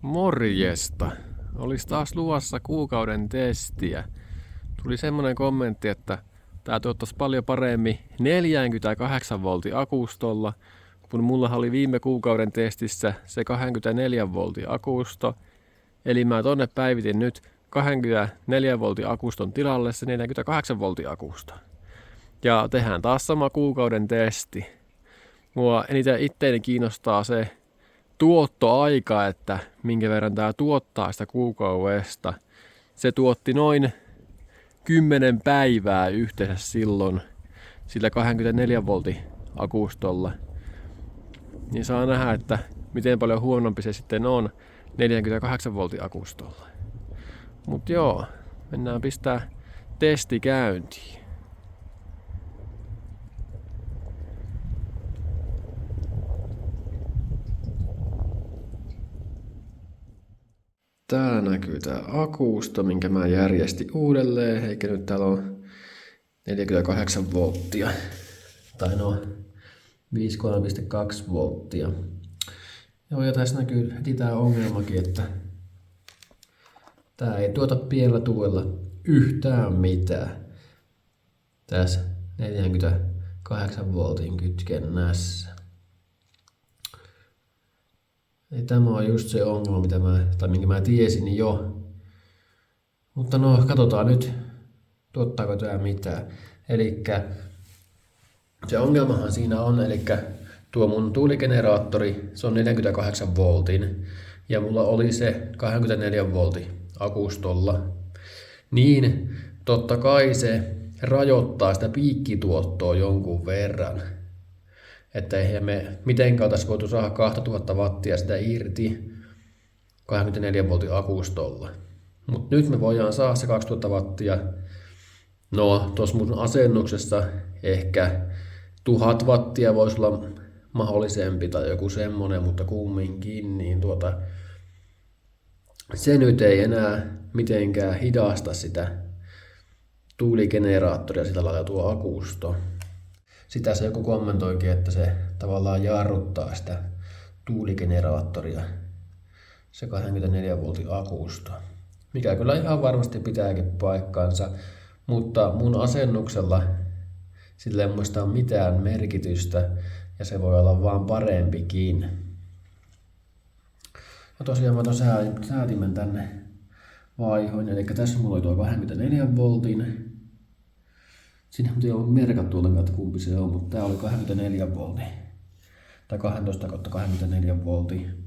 Morjesta. Olisi taas luvassa kuukauden testiä. Tuli semmonen kommentti, että tää tuottaisi paljon paremmin 48 voltin akustolla, kun mulla oli viime kuukauden testissä se 24 voltin akusto. Eli mä tonne päivitin nyt 24 voltin akuston tilalle se 48 voltin akusto. Ja tehdään taas sama kuukauden testi. Mua eniten itteeni kiinnostaa se tuottoaika, että minkä verran tää tuottaa sitä kuukaudesta. Se tuotti noin 10 päivää yhteensä silloin sillä 24 voltin akustolla. Niin saa nähdä, että miten paljon huonompi se sitten on 48 voltin akustolla. Mut joo, mennään pistää testi käyntiin. Täällä näkyy tää akusto, minkä mä järjestin uudelleen, eikä nyt täällä on 48 volttia. Tai no 53,2 volttia. Joo, ja tässä näkyy heti tää ongelmakin, että tää ei tuota pienellä tuella yhtään mitään. Tässä 48 voltin kytkennässä. Ei, tämä on just se ongelma, minkä mä tiesin jo. Mutta no, katsotaan nyt, tuottaako tää mitään. Elikkä se ongelmahan siinä on, elikkä tuo mun tuuligeneraattori, se on 48 voltin. Ja mulla oli se 24 voltin akustolla. Niin totta kai se rajoittaa sitä piikkituottoa jonkun verran. Että eihän me mitenkään oltaisi voitu saada 2000 wattia sitä irti 24 voltin akustolla. Mutta nyt me voidaan saada se 2000 wattia. No, tuossa mun asennuksessa ehkä 1000 wattia voisi olla mahdollisempi tai joku semmonen, mutta kumminkin, niin se nyt ei enää mitenkään hidasta sitä tuuligeneraattoria sillä lailla tuo akusto. Sitä se joku kommentoikin, että se tavallaan jarruttaa sitä tuuligeneraattoria, se 24 voltin akusto. Mikä kyllä ihan varmasti pitääkin paikkansa, mutta mun asennuksella sillä ei muista ole mitään merkitystä ja se voi olla vaan parempikin. Ja tosiaan mä ton säätimen tänne vaihoin, eli tässä mulla oli tuo 24 voltin. Siinä ei ole merkattu ollenkaan, että kumpi se on, mutta tää oli 24 voltin. Tai 12/24 voltin.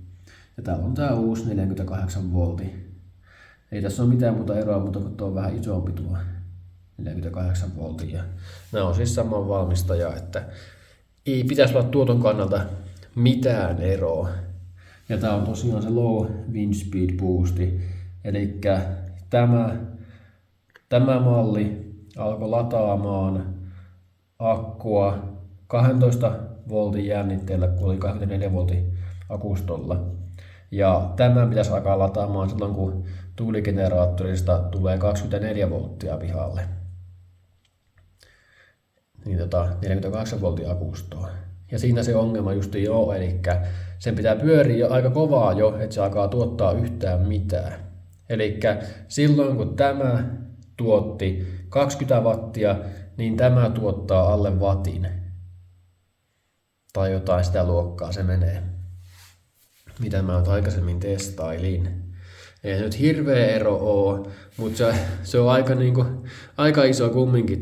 Ja täällä on tää uusi 48 voltin. Ei tässä ole mitään muuta eroa, mutta kun tuo on vähän isompi tuo 48 voltin. Ja nämä on siis saman valmistaja, että ei pitäisi olla tuoton kannalta mitään eroa. Ja tää on tosiaan se low wind speed boosti. Eli tämä malli alkoi lataamaan akkua 12 voltin jännitteellä, kun oli 24 voltin akustolla. Ja tämä pitäisi alkaa lataamaan silloin, kun tuuligeneraattorista tulee 24 volttia pihalle. Niin 48 voltin akustoa. Ja siinä se ongelma just jo, eli sen pitää pyöriä jo aika kovaa jo, että se alkaa tuottaa yhtään mitään. Eli silloin kun tämä tuotti 20 wattia, niin tämä tuottaa alle watin. Tai jotain sitä luokkaa se menee. Mitä mä aikaisemmin testailin. Ei nyt hirveä ero oo, mutta se on aika iso kumminkin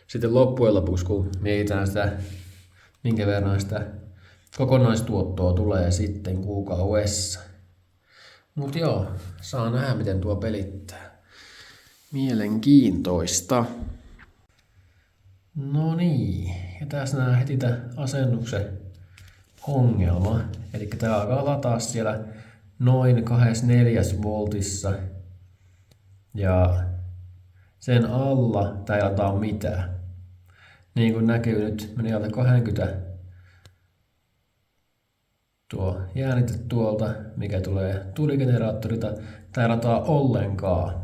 sitten loppujen lopuksi, kun mietitään sitä, minkä verran sitä kokonaistuottoa tulee sitten kuukaudessa. Mut joo, saa nähdä miten tuo pelittää. Mielenkiintoista. No niin, ja tässä nähdään heti tämä asennuksen ongelma. Eli tää alkaa lataa siellä noin 24 voltissa. Ja sen alla tää ei lataa mitään. Niin kuin näkyy nyt, meni alle 20 tuo jäänite tuolta, mikä tulee tuuligeneraattorilta. Tää ei lataa ollenkaan.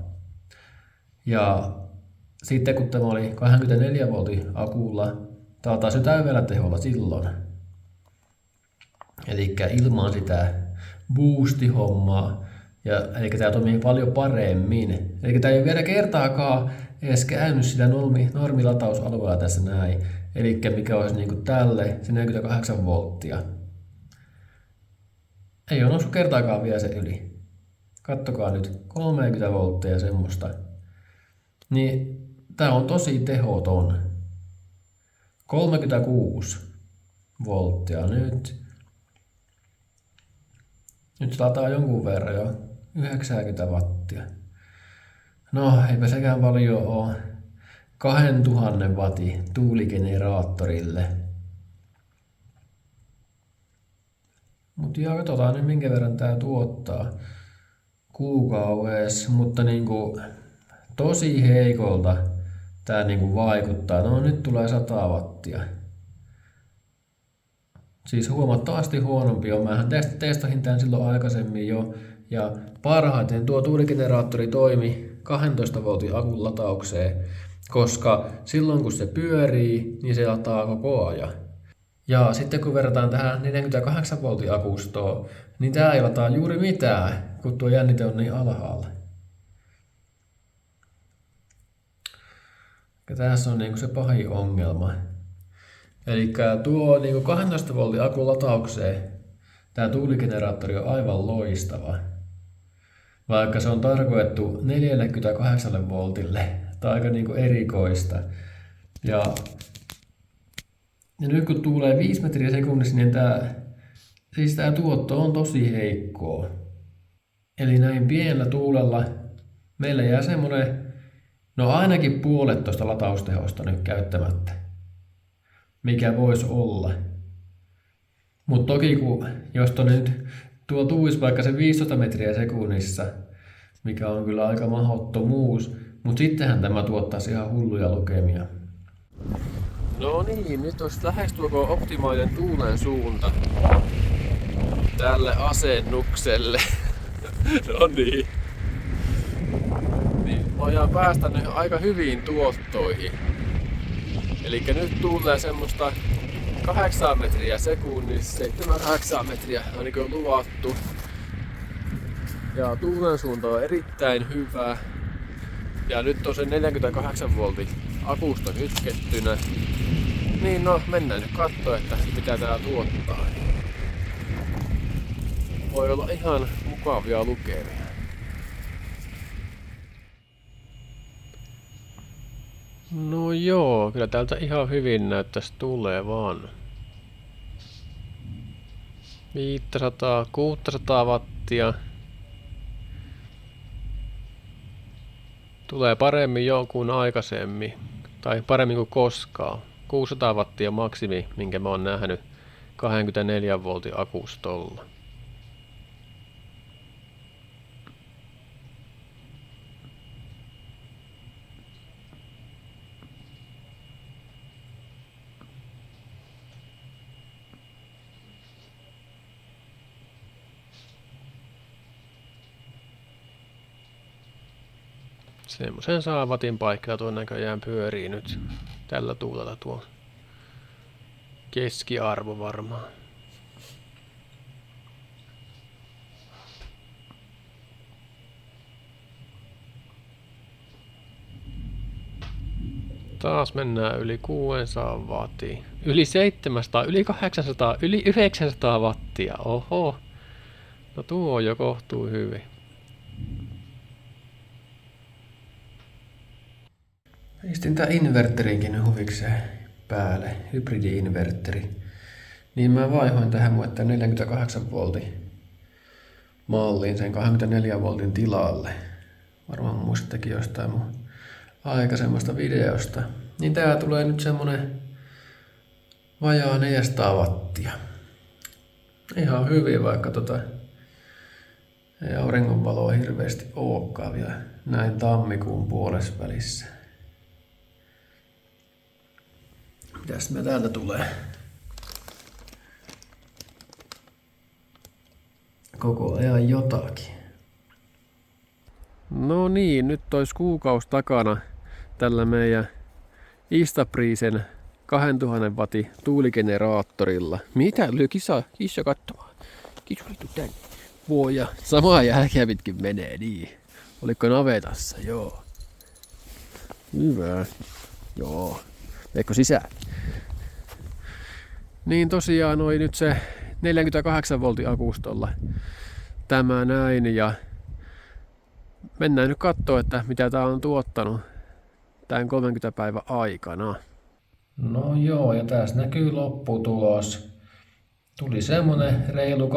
Ja sitten kun tämä oli 24 voltin akulla, tää lataisi jo täydellä teholla silloin. Eli ilman sitä boostihommaa. Eli tämä toimii paljon paremmin. Eli tämä ei ole vielä kertaakaan edes käynyt sitä normilatausalueella tässä näin. Eli mikä olisi niin kuin tälle, se 48 volttia. Ei ole noussut kertaakaan vielä se yli. Kattokaa nyt, 30 volttia semmoista. Niin tää on tosi tehoton. 36 volttia nyt. Nyt se lataa jonkun verran jo. 90 wattia. No, eipä sekään paljon oo. 2000 wattin tuuligeneraattorille. Mutta joo, katsotaan nyt minkä verran tää tuottaa kuukaudessa, mutta niinku tosi heikolta tää niinku vaikuttaa. No nyt tulee 100 wattia. Siis huomattavasti huonompi on. Mähän testasin tän silloin aikaisemmin jo. Ja parhaiten tuo tuuligeneraattori toimi 12 voltin akun lataukseen, koska silloin kun se pyörii, niin se lataa koko ajan. Ja sitten kun verrataan tähän 48 voltin akustoon, niin tää ei lataa juuri mitään, kun tuo jännite on niin alhaalla. Ja tässä on niinku se pahin ongelma. Eli tuo niinku 12 voltin akun lataukseen, tää tuuligeneraattori on aivan loistava. Vaikka se on tarkoitettu 48 voltille. Tää on aika niinku erikoista. Ja nyt kun tuulee 5 metriä sekunnissa, niin tää tuotto on tosi heikkoa. Eli näin pienellä tuulella meillä jää semmonen, no ainakin puolet tuosta lataustehosta nyt käyttämättä. Mikä voisi olla. Mutta toki jos nyt tuo tuisi vaikka se 15 metriä sekunnissa, mikä on kyllä aika mahdottomuus, mutta sittenhän tämä tuottaisi ihan hulluja lukemia. No niin, nyt olisi lähestulkoon optimaalinen tuulen suunta tälle asennukselle. No niin. Niin voidaan päästä nyt aika hyviin tuottoihin. Eli nyt tulee semmoista 8 metriä sekunnissa, 7-8 metriä ainakin on luvattu. Ja tuulen suunta on erittäin hyvä. Ja nyt on se 48 voltin akusta kytkettynä. Niin no, mennään nyt kattoo, että mitä tää tuottaa. Voi olla ihan mukavia lukemia. No joo, kyllä täältä ihan hyvin näyttäisi tulevan. 500-600 wattia. Tulee paremmin jo kuin aikaisemmin. Tai paremmin kuin koskaan. 600 wattia maksimi, minkä mä oon nähnyt 24 voltin akustolla. Semmoisen 100 watin paikkaa tuon näköjään pyörii nyt tällä tuulella tuo keskiarvo varmaan. Taas mennään yli 600 wattia. Yli 700, yli 800, yli 900 wattia. Oho. No tuo on jo kohtuu hyvin. Pistin tää inverterinkin huvikseen päälle, hybridi-inverteri. Niin mä vaihoin tähän mun 48 voltin malliin sen 24 voltin tilalle. Varmaan muistattekin jostain mun aikaisemmasta videosta. Niin tää tulee nyt semmonen vajaa 400 wattia. Ihan hyvin, vaikka ei auringonvaloa hirveästi ookaan vielä näin tammikuun puolesvälissä. Mitäs me täältä tulee? Koko ajan jotakin. No niin, nyt olisi kuukausi takana tällä meidän Istabrisen 2000 wattin tuuligeneraattorilla. Mitä? Lyö kissa katsomaan. Kisu liittyy tänne. Voi ja samaa jälkeä pitkin menee, niin. Oliko navetassa? Joo. Hyvä. Joo. Meikö sisään? Niin tosiaan oli nyt se 48 voltin akustolla tämä näin ja mennään nyt kattoo, että mitä tää on tuottanut tämän 30 päivän aikana. No joo, ja tässä näkyy lopputulos. Tuli semmonen reilu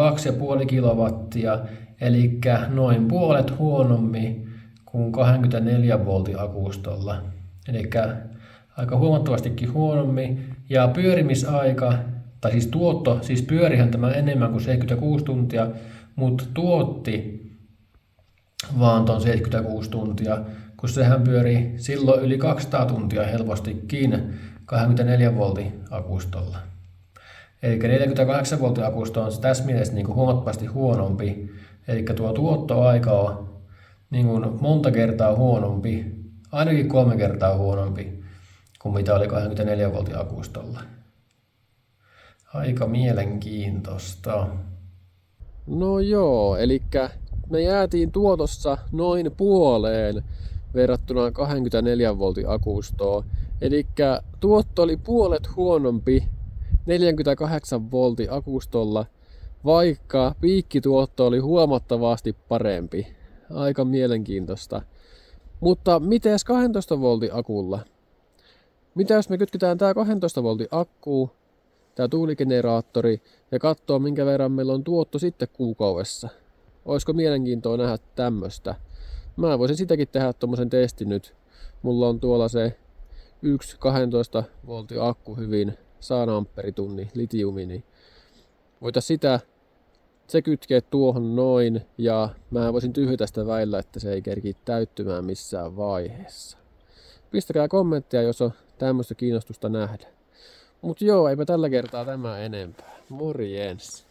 2,5 kilowattia, eli noin puolet huonommin kuin 24 voltin akustolla. Eli aika huomattavastikin huonommin. Ja pyörimisaika, tai siis tuotto, siis pyörihän tämä enemmän kuin 76 tuntia, mutta tuotti vaan ton 76 tuntia, kun sehän pyörii silloin yli 200 tuntia helpostikin 24 voltin akustolla. Eli 48 voltin akusto on tässä mielessä niin kuin huomattavasti huonompi. Eli tuo tuottoaika on niin kuin monta kertaa huonompi, ainakin 3 kertaa huonompi kuin mitä oli 24 voltin akustolla. Aika mielenkiintoista. No joo, eli me jäätiin tuotossa noin puoleen verrattuna 24 voltin akustoon. Eli tuotto oli puolet huonompi 48 voltin akustolla, vaikka piikkituotto oli huomattavasti parempi. Aika mielenkiintoista. Mutta mites 12 voltin akulla? Mitä jos me kytketään tää 12 voltin akku, tää tuuligeneraattori, ja katsoo minkä verran meillä on tuotto sitten kuukaudessa? Olisiko mielenkiintoa nähdä tämmöstä? Mä voisin sitäkin tehdä tommosen testin nyt. Mulla on tuolla se 12 voltin akku hyvin 100 amperitunnin litiumi, niin voitaisiin se kytkeä tuohon noin ja mä voisin tyhjätä sitä väillä, että se ei kerki täyttymään missään vaiheessa. Pistäkää kommentteja, jos on tämmöistä kiinnostusta nähdä. Mut joo, eipä tällä kertaa tämä enempää. Morjens!